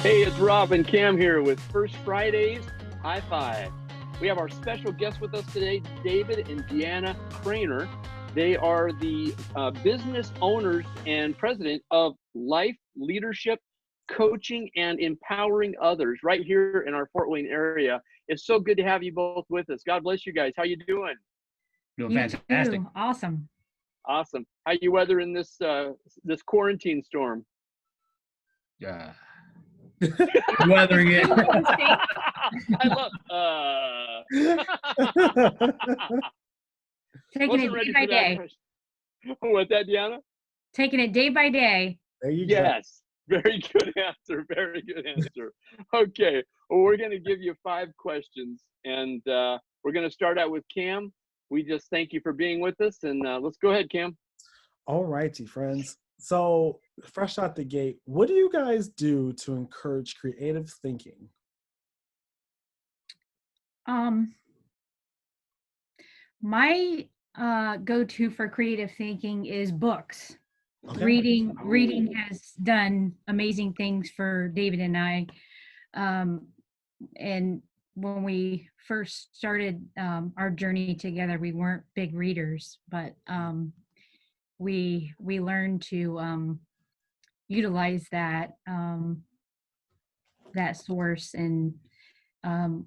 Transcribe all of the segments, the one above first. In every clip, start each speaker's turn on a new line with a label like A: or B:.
A: Hey, it's Rob and Cam here with First Friday's High-5. We have our special guest with us today, David and Deanna Kreiner. They are the business owners and president of Life Leadership Coaching and Empowering Others right here in our Fort Wayne area. It's so good to have you both with us. God bless you guys. How you doing?
B: Doing
C: You
B: fantastic.
C: too. Awesome.
A: Awesome. How you weathering this this quarantine storm?
B: Weathering it.
A: I love
C: Taking
A: wasn't
C: it
A: ready
C: day by
A: for that
C: day.
A: question. What's that, Deanna?
C: Taking it day by day.
D: There you
A: Yes. Very good answer. Very good answer. Okay. Well, we're going to give you 5 questions, and we're going to start out with Cam. We just thank you for being with us, and let's go ahead, Cam.
D: All righty, friends. So, fresh out the gate, what do you guys do to encourage creative thinking?
C: My go-to for creative thinking is books.
D: Okay.
C: Reading has done amazing things for David and I. And when we first started our journey together, we weren't big readers, but we learned to utilize that source, and so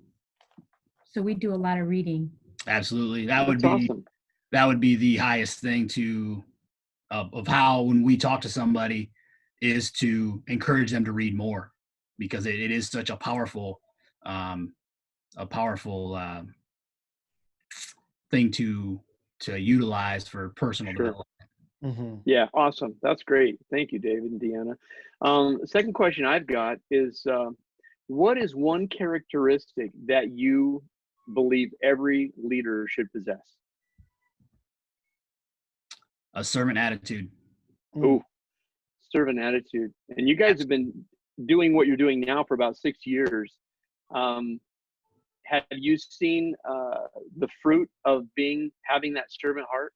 C: we do a lot of reading.
B: Absolutely.
A: That's awesome.
B: That would be the highest thing to of how when we talk to somebody is to encourage them to read more, because it is such a powerful thing to utilize for personal development.
D: Mm-hmm.
A: Yeah, awesome. That's great. Thank you, David and Deanna. Second question I've got is, what is one characteristic that you believe every leader should possess?
B: A servant attitude.
A: Ooh, servant attitude. And you guys have been doing what you're doing now for about 6 years. Have you seen the fruit of having that servant heart?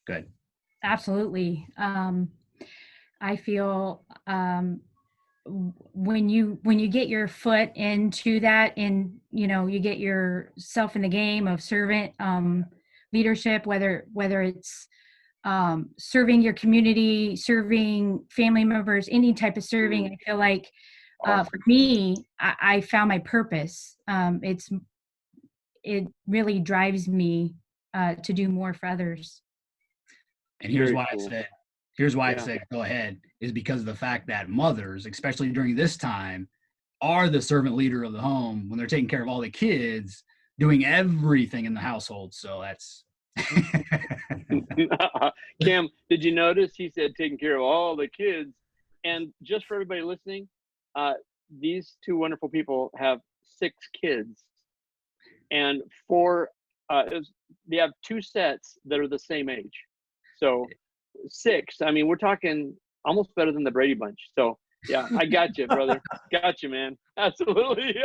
B: Good.
C: Absolutely. I feel when you get your foot into that, and you get yourself in the game of servant leadership, whether it's serving your community, serving family members, any type of serving, I feel like for me, I found my purpose. It really drives me to do more for others.
B: And here's
A: Very
B: why
A: cool.
B: I said go ahead, is because of the fact that mothers, especially during this time, are the servant leader of the home when they're taking care of all the kids, doing everything in the household. So that's
A: Cam, did you notice he said taking care of all the kids? And just for everybody listening, these 2 wonderful people have 6 kids, and they have 2 sets that are the same age. So 6. I mean, we're talking almost better than the Brady Bunch. So yeah, I got you, brother. Got you, man. Absolutely.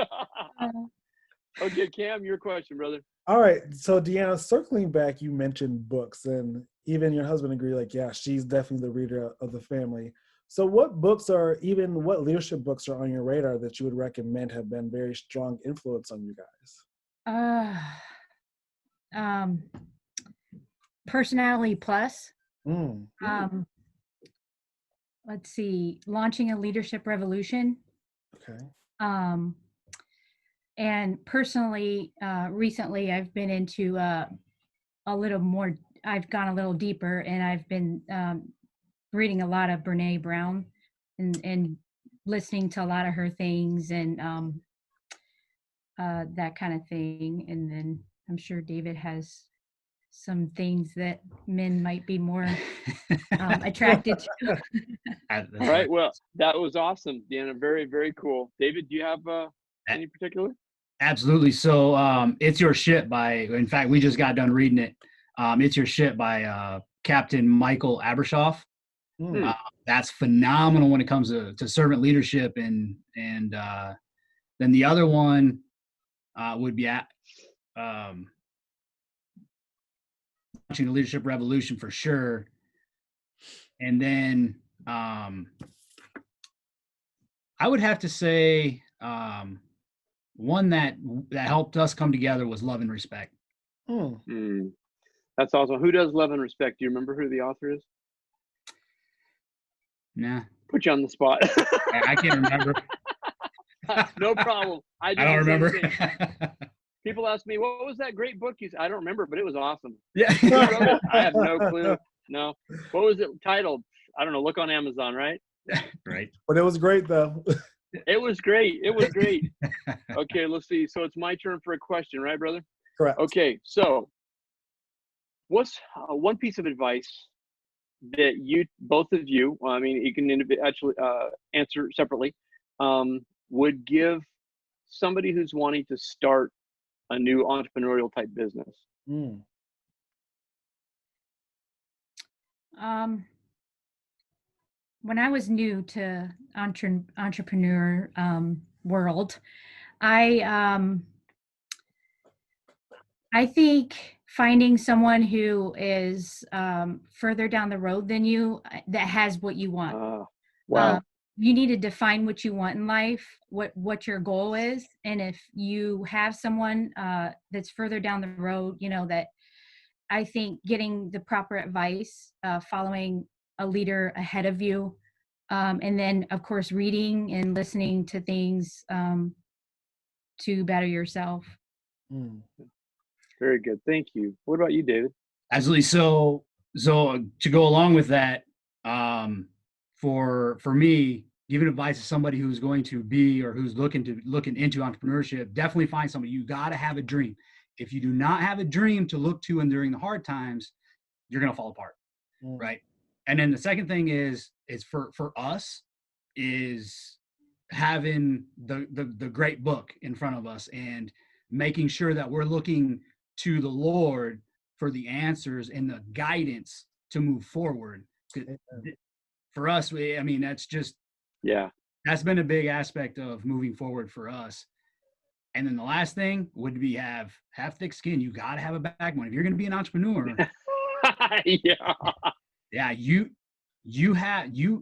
A: Okay, Cam, your question, brother.
D: All right. So, Deanna, circling back, you mentioned books, and even your husband agreed, like, yeah, she's definitely the reader of the family. So what what leadership books are on your radar that you would recommend have been very strong influence on you guys?
C: Personality Plus.
D: Mm.
C: Let's see, Launching a Leadership Revolution.
D: Okay.
C: And personally, recently I've been into a little more, I've gone a little deeper, and I've been reading a lot of Brene Brown and listening to a lot of her things, and that kind of thing. And then I'm sure David has some things that men might be more attracted to.
A: All right. Well, that was awesome, Deanna. Very, very cool. David, do you have any particular?
B: Absolutely. So It's Your Ship in fact, we just got done reading it. It's Your Ship by Captain Michael Abrashoff. That's phenomenal when it comes to servant leadership. And then the other one would be Launching the Leadership Revolution for sure. And then I would have to say one that helped us come together was Love and Respect.
A: That's awesome. Who does Love and Respect? Do you remember who the author is?
B: Nah.
A: Put you on the spot.
B: I can't remember.
A: No problem.
B: I don't remember.
A: People ask me, what was that great book you said? I don't remember, but it was awesome.
B: Yeah.
A: Who wrote it? I have no clue. No. What was it titled? I don't know. Look on Amazon, right?
B: Right.
D: But it was great, though.
A: It was great. It was great. Okay, let's see. So it's my turn for a question, right, brother?
D: Correct.
A: Okay, so what's one piece of advice that you, both of you, I mean, you can actually answer separately, would give somebody who's wanting to start a new entrepreneurial type business?
C: When I was new to entrepreneur world, I think finding someone who is further down the road than you that has what you want.
A: Wow.
C: You need to define what you want in life, what your goal is, and if you have someone that's further down the road, that I think getting the proper advice, following a leader ahead of you, and then of course reading and listening to things to better yourself.
A: Very good. Thank you. What about you, David?
B: Absolutely. So to go along with that, for me, giving advice to somebody who's going to be or who's looking into entrepreneurship, definitely find somebody. You got to have a dream. If you do not have a dream to look to and during the hard times, you're going to fall apart. Right. And then the second thing is for us is having the great book in front of us and making sure that we're looking to the Lord for the answers and the guidance to move forward. For us, that's just, that's been a big aspect of moving forward for us. And then the last thing would be have thick skin. You got to have a backbone. If you're going to be an entrepreneur, you're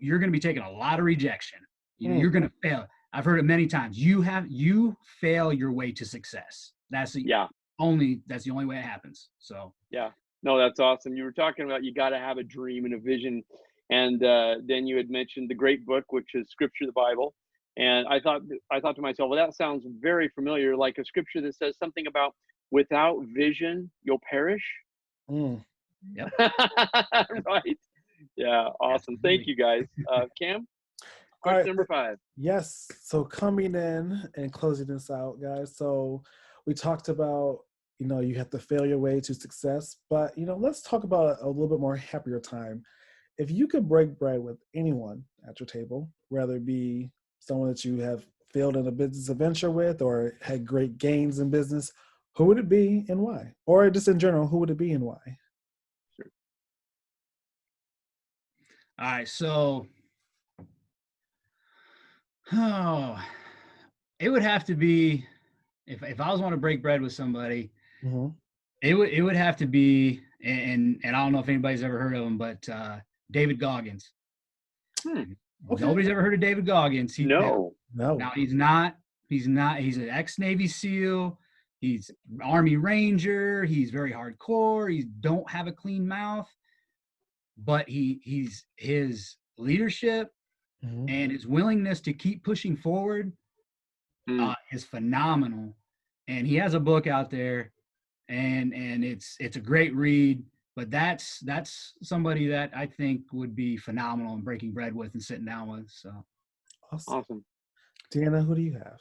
B: going to be taking a lot of rejection. You're going to fail. I've heard it many times. You fail your way to success. That's the only way it happens. So
A: no, that's awesome. You were talking about you got to have a dream and a vision, and then you had mentioned the great book, which is Scripture, the Bible. And I thought to myself, well, that sounds very familiar, like a scripture that says something about without vision you'll perish.
B: Yep.
A: Right. Yeah. Awesome. Absolutely. Thank you, guys. Cam, question number 5.
D: Yes. So coming in and closing this out, guys. So we talked about, you have to fail your way to success, but, let's talk about a little bit more happier time. If you could break bread with anyone at your table, whether it be someone that you have failed in a business venture with or had great gains in business, who would it be and why? Or just in general, who would it be and why?
A: Sure.
B: All right. So, it would have to be, if I was want to break bread with somebody, it would have to be, and I don't know if anybody's ever heard of him, but David Goggins. Okay. Nobody's ever heard of David Goggins.
A: No.
B: Now he's not. He's an ex-Navy SEAL. He's Army Ranger. He's very hardcore. He don't have a clean mouth, but his leadership and his willingness to keep pushing forward is phenomenal. And he has a book out there, and it's a great read. But that's somebody that I think would be phenomenal in breaking bread with and sitting down with. So
A: awesome.
D: Deanna, who do you have?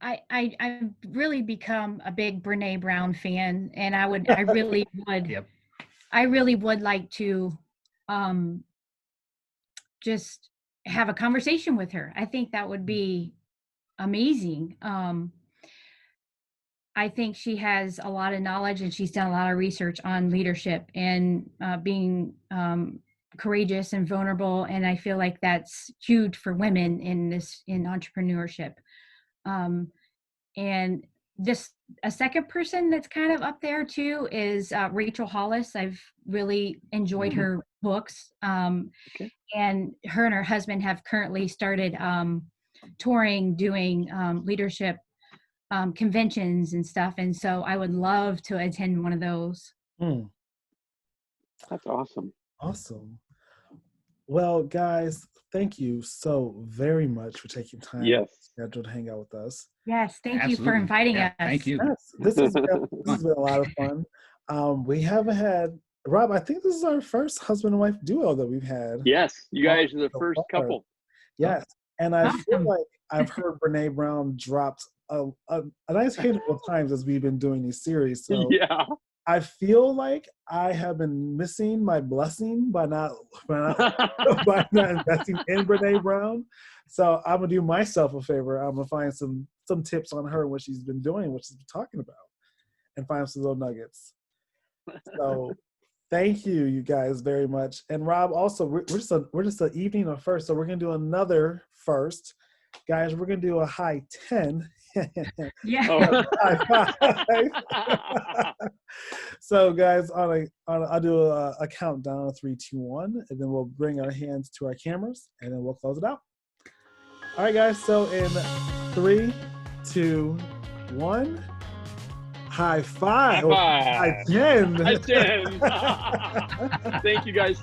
C: I've really become a big Brene Brown fan, and I really would.
B: Yep.
C: I really would like to just have a conversation with her. I think that would be amazing. I think she has a lot of knowledge, and she's done a lot of research on leadership and being courageous and vulnerable. And I feel like that's huge for women in entrepreneurship. And just a second person that's kind of up there too is Rachel Hollis. I've really enjoyed her books.
A: Okay.
C: And her husband have currently started touring, doing leadership conventions and stuff. And so I would love to attend one of those.
A: That's awesome.
D: Awesome. Well, guys, thank you so very much for taking time scheduled to hang out with us.
C: Yes, thank you for inviting us.
B: Thank you.
D: Yes, this has been a lot of fun. We haven't had, Rob, I think this is our first husband and wife duo that we've had.
A: Yes, you guys are the first couple.
D: Yes, and I feel like I've heard Brene Brown dropped a nice handful of times as we've been doing these series. So
A: yeah.
D: I feel like I have been missing my blessing by not investing in Brene Brown. So I'm gonna do myself a favor. I'm gonna find some tips on her, what she's been doing, what she's been talking about, and find some little nuggets. So thank you guys very much. And Rob, also we're just an evening of first, so we're gonna do another first, guys. We're gonna do a high 10.
C: Yeah.
D: So guys, I'll do a countdown of 3, 2, 1, and then we'll bring our hands to our cameras, and then we'll close it out. All right, guys. So in 3, 2, 1, high 5.
A: High 5.
D: High 10.
A: High 10. Thank you guys.